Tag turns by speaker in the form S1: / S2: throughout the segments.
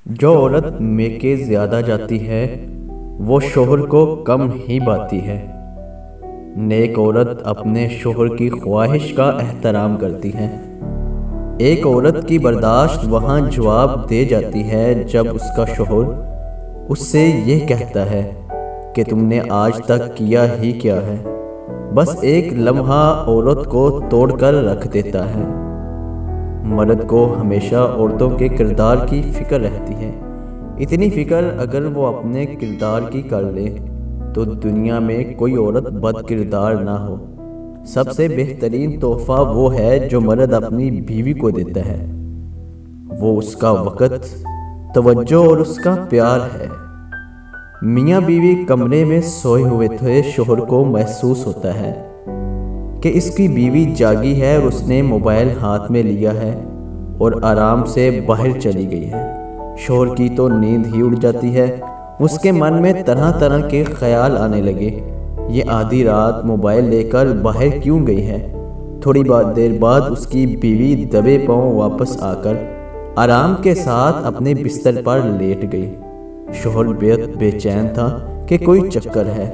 S1: جو عورت میکے زیادہ جاتی ہے وہ شوہر کو کم ہی باتی ہے۔ نیک عورت اپنے شوہر کی خواہش کا احترام کرتی ہے۔ ایک عورت کی برداشت وہاں جواب دے جاتی ہے جب اس کا شوہر اس سے یہ کہتا ہے کہ تم نے آج تک کیا ہی کیا ہے، بس ایک لمحہ عورت کو توڑ کر رکھ دیتا ہے۔ مرد کو ہمیشہ عورتوں کے کردار کی فکر رہتی ہے، اتنی فکر اگر وہ اپنے کردار کی کر لے تو دنیا میں کوئی عورت بد کردار نہ ہو۔ سب سے بہترین تحفہ وہ ہے جو مرد اپنی بیوی کو دیتا ہے، وہ اس کا وقت، توجہ اور اس کا پیار ہے۔ میاں بیوی کمرے میں سوئے ہوئے تھے، شوہر کو محسوس ہوتا ہے کہ اس کی بیوی جاگی ہے اور اس نے موبائل ہاتھ میں لیا ہے اور آرام سے باہر چلی گئی ہے۔ شوہر کی تو نیند ہی اڑ جاتی ہے، اس کے من میں طرح طرح کے خیال آنے لگے۔ یہ آدھی رات موبائل لے کر باہر کیوں گئی ہے؟ تھوڑی دیر بعد اس کی بیوی دبے پاؤں واپس آ کر آرام کے ساتھ اپنے بستر پر لیٹ گئی۔ شوہر بے چین تھا کہ کوئی چکر ہے۔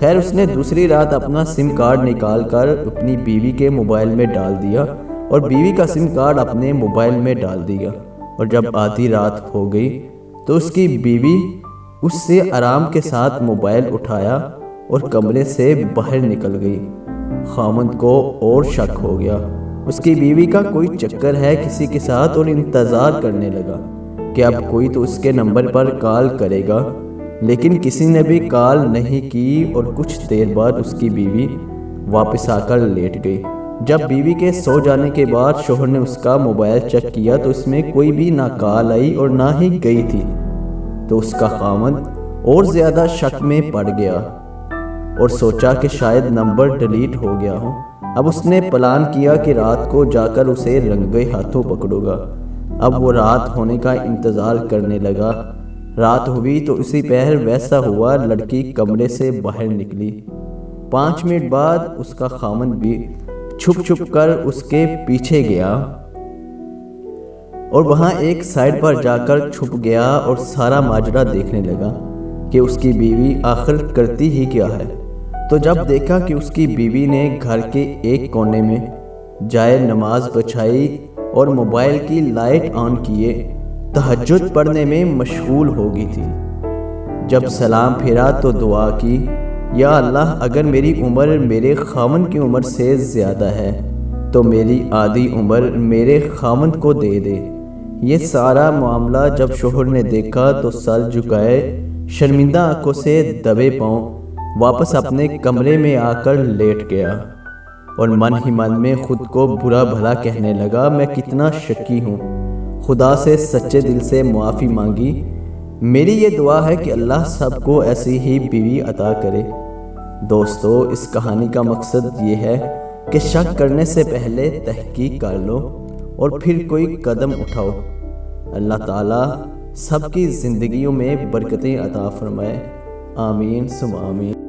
S1: خیر اس نے دوسری رات اپنا سم کارڈ نکال کر اپنی بیوی کے موبائل میں ڈال دیا اور بیوی کا سم کارڈ اپنے موبائل میں ڈال دیا، اور جب آدھی رات ہو گئی تو اس کی بیوی اس سے آرام کے ساتھ موبائل اٹھایا اور کمرے سے باہر نکل گئی۔ خاوند کو اور شک ہو گیا، اس کی بیوی کا کوئی چکر ہے کسی کے ساتھ، اور انتظار کرنے لگا کہ اب کوئی تو اس کے نمبر پر کال کرے گا، لیکن کسی نے بھی کال نہیں کی اور کچھ دیر بعد اس کی بیوی واپس آ کر لیٹ گئی۔ جب بیوی کے سو جانے کے بعد شوہر نے اس کا موبائل چیک کیا تو اس میں کوئی بھی نہ کال آئی اور نہ ہی گئی تھی، تو اس کا خاوند اور زیادہ شک میں پڑ گیا اور سوچا کہ شاید نمبر ڈیلیٹ ہو گیا ہو۔ اب اس نے پلان کیا کہ رات کو جا کر اسے رنگے ہاتھوں پکڑوں گا۔ اب وہ رات ہونے کا انتظار کرنے لگا۔ رات ہوئی تو اسی پہر ویسا ہوا، لڑکی کمرے سے باہر نکلی۔ 5 منٹ بعد اس کا خاوند بھی چھپ کر اس کے پیچھے گیا اور وہاں ایک سائڈ پر جا کر چھپ گیا اور سارا ماجرا دیکھنے لگا کہ اس کی بیوی آخر کرتی ہی کیا ہے۔ تو جب دیکھا کہ اس کی بیوی نے گھر کے ایک کونے میں جائے نماز بچھائی اور موبائل کی لائٹ آن کیے تہجد پڑھنے میں مشغول ہو گئی تھی۔ جب سلام پھیرا تو دعا کی، یا اللہ اگر میری عمر میرے خاوند کی عمر سے زیادہ ہے تو میری آدھی عمر میرے خاوند کو دے دے۔ یہ سارا معاملہ جب شوہر نے دیکھا تو سر جھکائے شرمندہ آنکھوں سے دبے پاؤں واپس اپنے کمرے میں آ کر لیٹ گیا اور من ہی من میں خود کو برا بھلا کہنے لگا، میں کتنا شکی ہوں۔ خدا سے سچے دل سے معافی مانگی۔ میری یہ دعا ہے کہ اللہ سب کو ایسی ہی بیوی عطا کرے۔ دوستو اس کہانی کا مقصد یہ ہے کہ شک کرنے سے پہلے تحقیق کر لو اور پھر کوئی قدم اٹھاؤ۔ اللہ تعالیٰ سب کی زندگیوں میں برکتیں عطا فرمائے، آمین ثم آمین۔